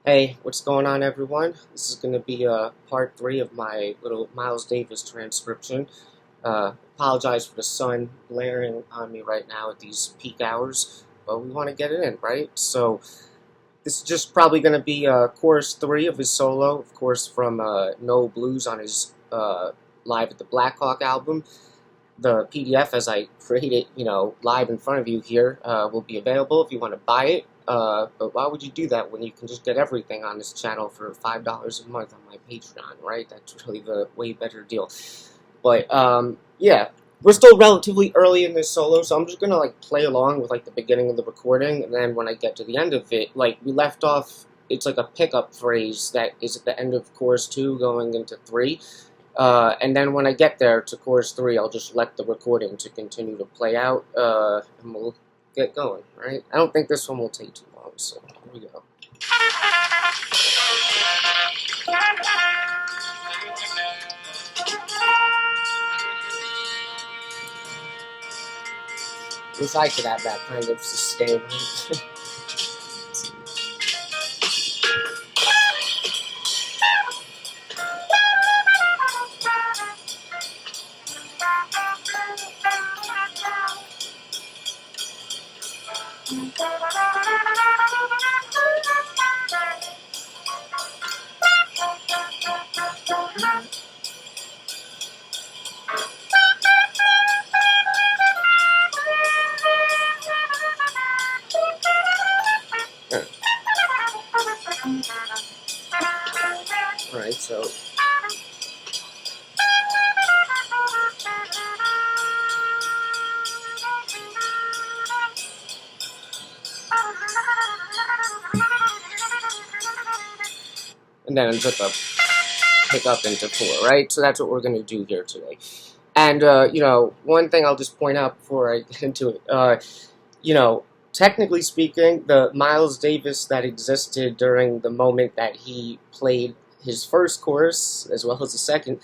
Hey, what's going on, everyone? This is going to be part 3 of my little Miles Davis transcription. Apologize for the sun blaring on me right now at these peak hours, but we want to get it in, right? So, this is just probably going to be chorus 3 of his solo, of course, from No Blues on his Live at the Blackhawk album. The PDF, as I create it, live in front of you here, will be available if you want to buy it. But why would you do that when you can just get everything on this channel for $5 a month on my Patreon, right? That's really the way better deal. But, yeah, we're still relatively early in this solo, so I'm just gonna, play along with, the beginning of the recording, and then when I get to the end of it, we left off, it's like a pickup phrase that is at the end of chorus 2 going into 3. And then when I get there to chorus 3, I'll just let the recording to continue to play out, and we'll get going, right? I don't think this one will take too long, so here we go. Wish I could have that kind of sustain. Alright, so and then just pick up into 4, right? So that's what we're going to do here today. And, one thing I'll just point out before I get into it, technically speaking, the Miles Davis that existed during the moment that he played his first chorus, as well as the second,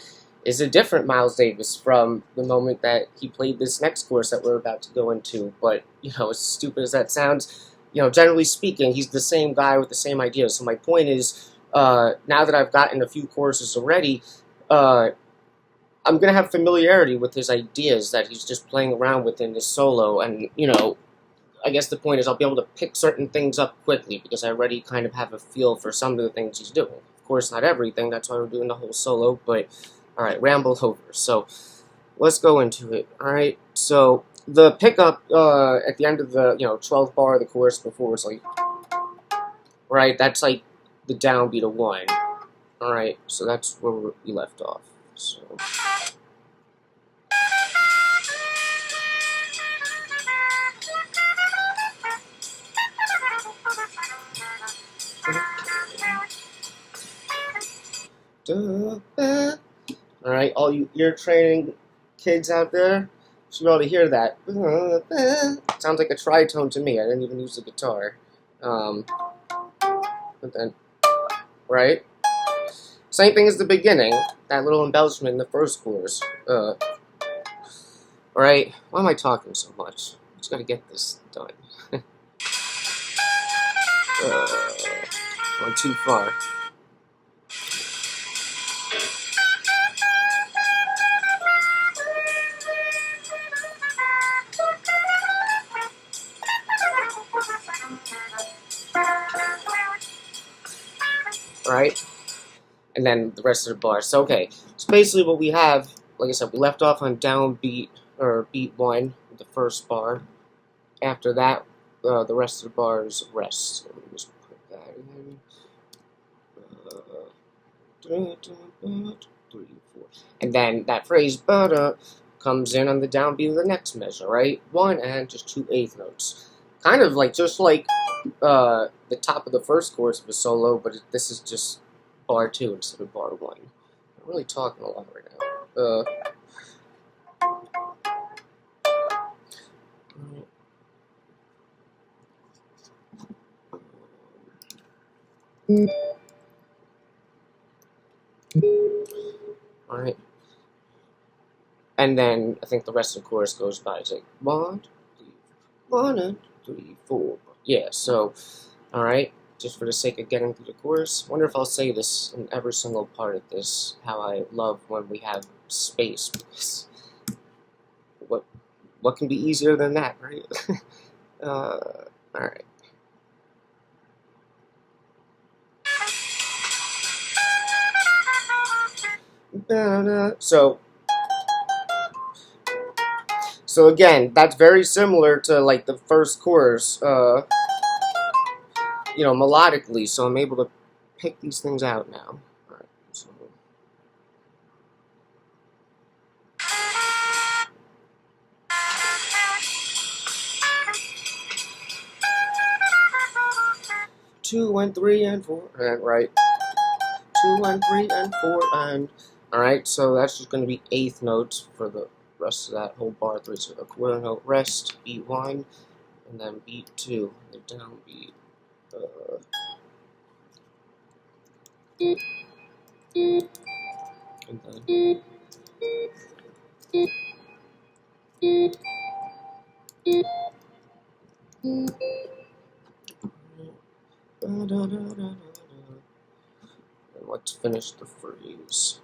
is a different Miles Davis from the moment that he played this next chorus that we're about to go into. But, as stupid as that sounds, generally speaking, he's the same guy with the same ideas. So my point is, now that I've gotten a few choruses already, I'm going to have familiarity with his ideas that he's just playing around with in this solo, and, I guess the point is I'll be able to pick certain things up quickly because I already kind of have a feel for some of the things he's doing. Of course, not everything, that's why we're doing the whole solo, but, alright, ramble over. So, let's go into it, alright? So, the pickup at the end of the, 12th bar of the chorus before is right, that's the downbeat of 1. Alright, so that's where we left off. So. Alright, all you ear training kids out there, you should be able to hear that. Sounds like a tritone to me. I didn't even use the guitar. But then, right? Same thing as the beginning, that little embellishment in the first chorus. Alright, why am I talking so much? I just gotta get this done. Going too far. Right? And then the rest of the bar. So, okay. So basically what we have, like I said, we left off on downbeat, or beat 1, with the first bar. After that, the rest of the bars rest. So let me just put that in. 3, 4. And then that phrase, comes in on the downbeat of the next measure, right? 1 and just 2 eighth notes. Kind of just like the top of the first chorus of a solo, but this is just bar 2 instead of bar 1. I'm really talking a lot right now. Alright. And then I think the rest of the chorus goes by. It's like 1, 2, 3, 1 and 3, 4. Yeah, so, alright. just for the sake of getting through the chorus. Wonder if I'll say this in every single part of this, how I love when we have space, because what can be easier than that, right? Alright. So again, that's very similar to like the first chorus, melodically, so I'm able to pick these things out now. Alright, so 2 and 3 and 4, and right. 2 and 3 and 4 and alright, so that's just going to be eighth notes for the rest of that whole bar 3. So a quarter note rest, beat 1, and then beat 2, and then down beat. And then and let's finish the phrase.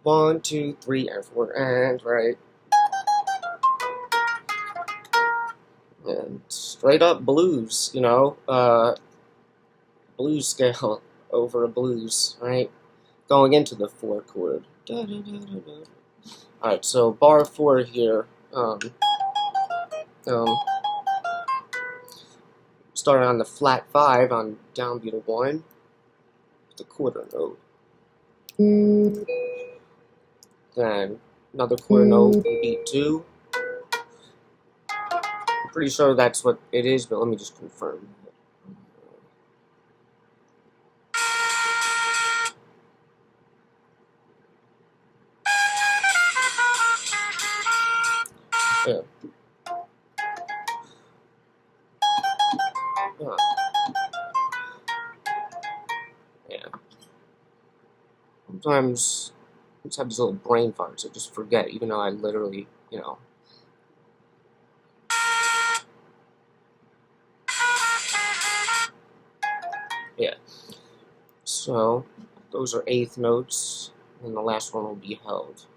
One, 2, 3, and 4, and right. And straight up blues, blues scale over a blues, right? Going into the 4 chord. Alright, so bar 4 here, starting on the flat 5 on downbeat of 1, the quarter note. Then another quarter note on beat 2. I'm pretty sure that's what it is, but let me just confirm. Yeah. Yeah. Sometimes I just have these little brain farts. I just forget, even though I literally, Yeah. So those are eighth notes, and the last one will be held.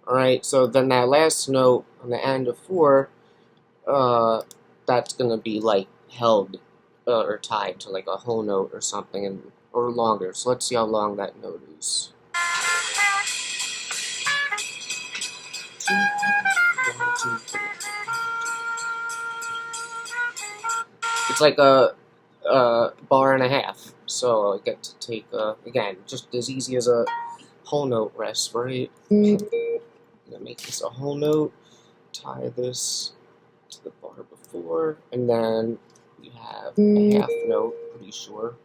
Alright, so then that last note on the end of 4, that's gonna be like held or tied to like a whole note or something, or longer. So let's see how long that note is. 1, 2, 3. It's like a bar and a half. So I get to take again, just as easy as a whole note rest, right? I'm gonna make this a whole note, tie this to the bar before, and then we have a half note, pretty sure.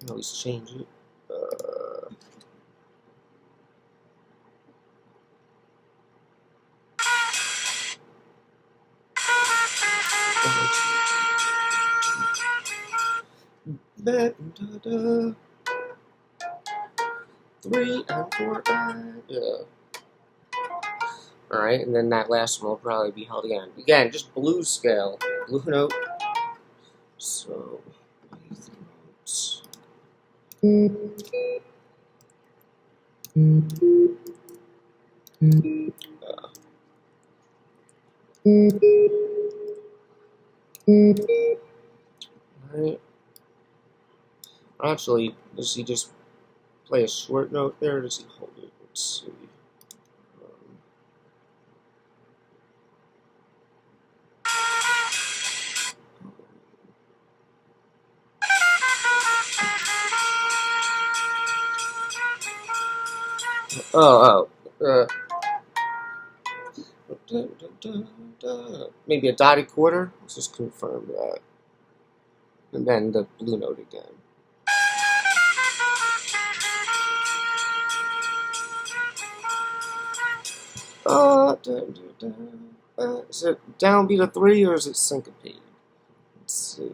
You can always change it. Da, da, da. 3 and 4 and yeah. Alright, and then that last one will probably be held again. Again, just blues scale. Blue note. So, eighth notes. Alright. Actually, does he just play a short note there, or does he hold it? Let's see. Maybe a dotted quarter. Let's just confirm that. And then the blue note again. Is it downbeat of 3 or is it syncopated? Let's see.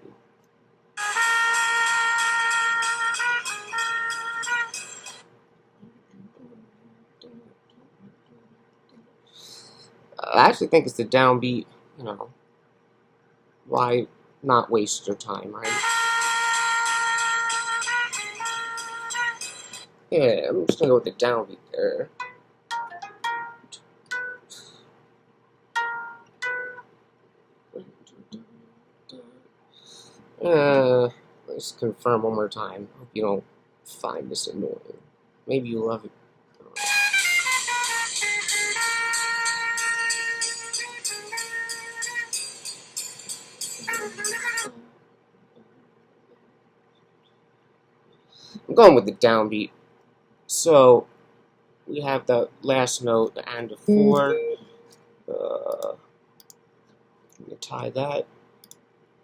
I actually think it's the downbeat, you know. Why not waste your time, right? Yeah, I'm just gonna go with the downbeat there. Let's confirm one more time. Hope you don't find this annoying. Maybe you love it. I'm going with the downbeat. So we have the last note, the and of 4. I'm gonna tie that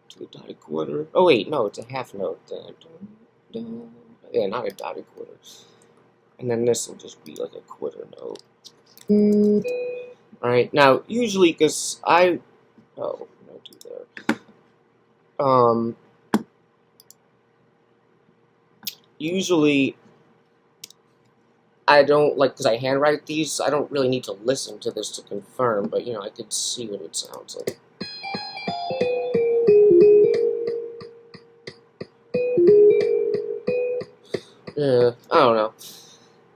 to a dotted quarter. Oh wait, no, it's a half note. Yeah, not a dotted quarter. And then this will just be like a quarter note. Alright, now usually, because what did I do there? Usually I don't like, because I handwrite these, I don't really need to listen to this to confirm, but you know, I could see what it sounds like. Yeah, I don't know.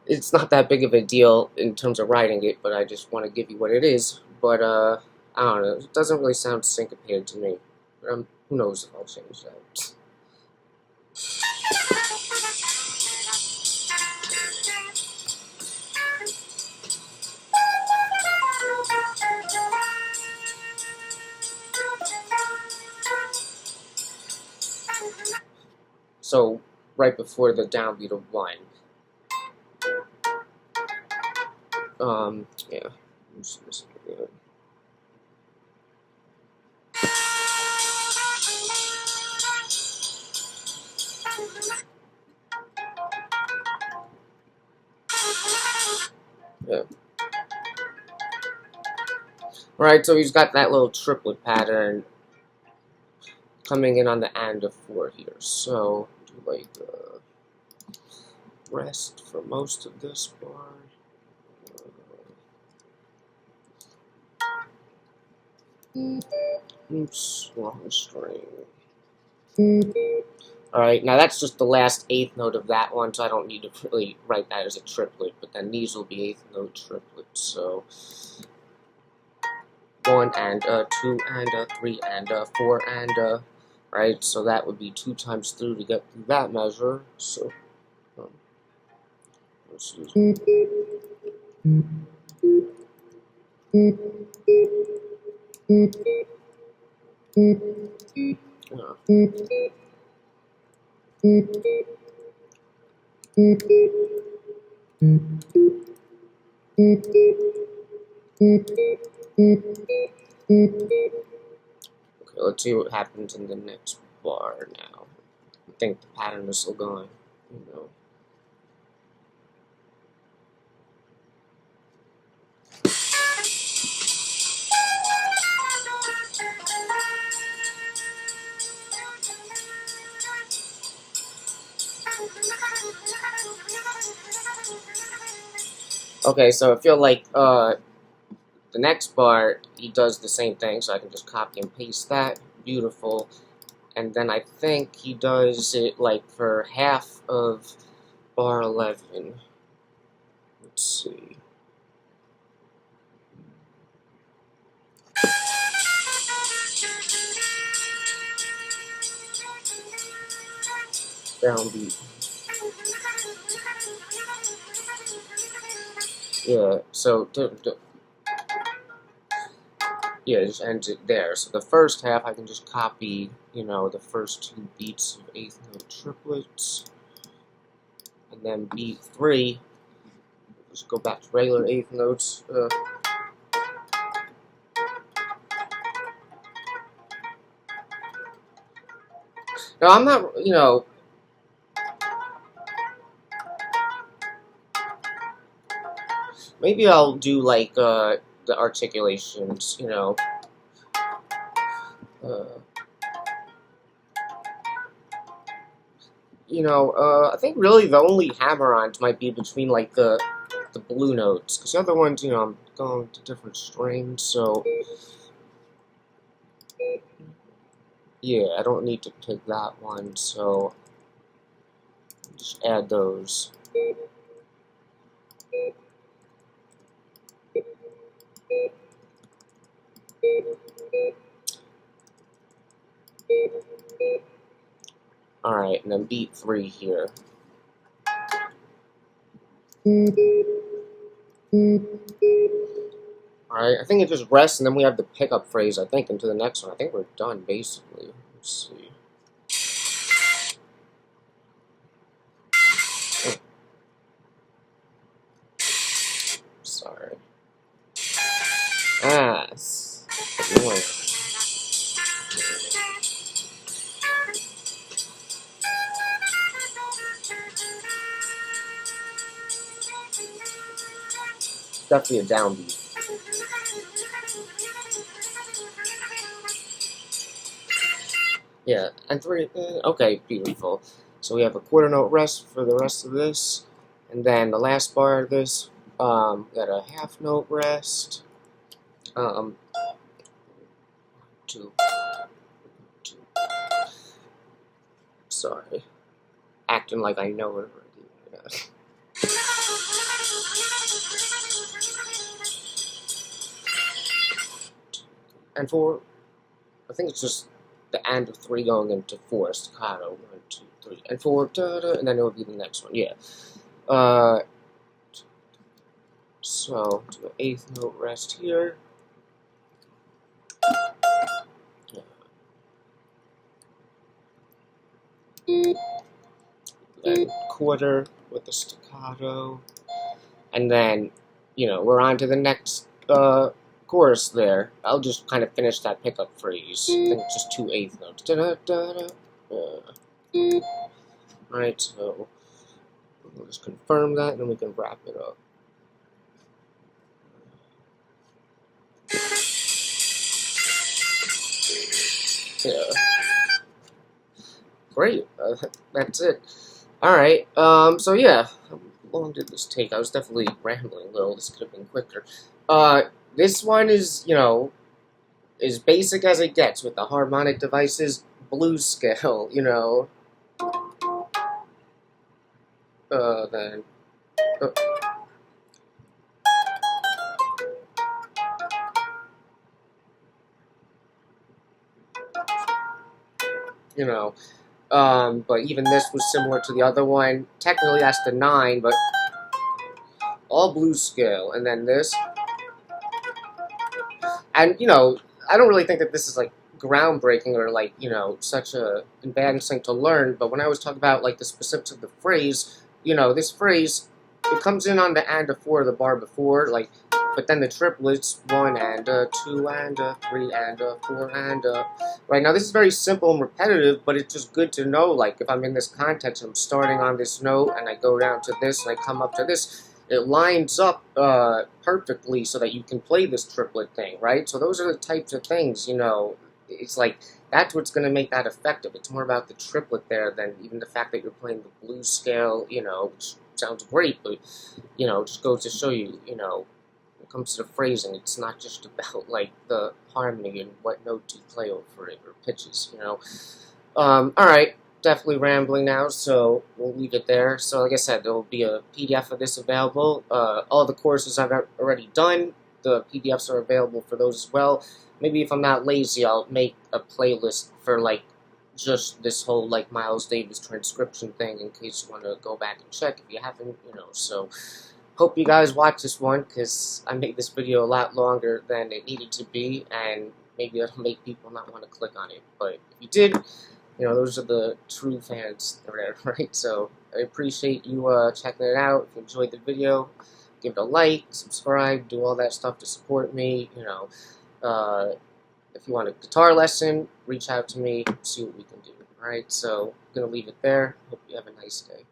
It's not that big of a deal in terms of writing it, but I just want to give you what it is. But, I don't know. It doesn't really sound syncopated to me. Who knows if I'll change that. So, right before the downbeat of 1. Yeah. Yeah. Alright, so he's got that little triplet pattern coming in on the and of 4 here. So, do like rest for most of this bar. Oops, wrong string. Alright, now that's just the last 8th note of that one, so I don't need to really write that as a triplet, but then these will be 8th note triplets, so 1 and 2 and 3 and 4 and right, so that would be 2 times 3 to get through that measure, so let's use Okay, let's see what happens in the next bar now. I think the pattern is still going, you know. Okay, so I feel like the next bar, he does the same thing, so I can just copy and paste that. Beautiful. And then I think he does it like for half of bar 11. Let's see. Downbeat. Yeah, so yeah, it just ends it there. So the first half, I can just copy, you know, the first 2 beats of 8th note triplets. And then beat 3, just go back to regular 8th notes. Now, I'm not, you know, Maybe I'll do like the articulations, uh, I think really the only hammer-ons might be between like the blue notes, because the other ones, I'm going to different strings, so yeah, I don't need to pick that one, so just add those. Alright, and then beat 3 here. Alright, I think it just rests, and then we have the pickup phrase, I think, into the next one. I think we're done, basically. Let's see. Oh. Sorry. Ah, it's annoying. Definitely a downbeat. Yeah, and 3, okay, beautiful. So we have a quarter note rest for the rest of this, and then the last bar of this, got a half note rest, 2, sorry, acting like I know it already. And 4, I think it's just the end of 3 going into 4, staccato, 1, 2, 3, and 4, da-da, and then it will be the next one, yeah. So, do the 8th note rest here. Then quarter with the staccato. And then, we're on to the next chorus there. I'll just kind of finish that pickup phrase. I think it's just 2 8th notes. Da-da-da-da. Alright, so we'll just confirm that and then we can wrap it up. Yeah. Great. That's it. Alright, so yeah. How long did this take? I was definitely rambling a little. This could have been quicker. This one is, as basic as it gets with the harmonic devices. Blues scale, then... but even this was similar to the other one. Technically, that's the 9, but all blues scale. And then this. And, I don't really think that this is, like, groundbreaking or, like, such a advanced thing to learn. But when I was talking about, like, the specifics of the phrase, this phrase, it comes in on the and of 4 of the bar before, like, but then the triplets, 1 and 2 and 3 and 4 and right now this is very simple and repetitive, but it's just good to know, like, if I'm in this context, I'm starting on this note and I go down to this and I come up to this, it lines up perfectly so that you can play this triplet thing, right? So those are the types of things, it's like, that's what's going to make that effective. It's more about the triplet there than even the fact that you're playing the blues scale, which sounds great, but, just goes to show you, when it comes to the phrasing, it's not just about, like, the harmony and what note you play over it, or pitches, Alright, definitely rambling now, so we'll leave it there. So, like I said, there will be a PDF of this available. All the courses I've already done, the PDFs are available for those as well. Maybe if I'm not lazy, I'll make a playlist for, like, just this whole, like, Miles Davis transcription thing in case you want to go back and check if you haven't, so... Hope you guys watch this one, because I made this video a lot longer than it needed to be, and maybe that'll make people not want to click on it. But if you did, those are the true fans there, right? So I appreciate you checking it out. If you enjoyed the video, give it a like, subscribe, do all that stuff to support me. If you want a guitar lesson, reach out to me, see what we can do. Alright, so I'm going to leave it there. Hope you have a nice day.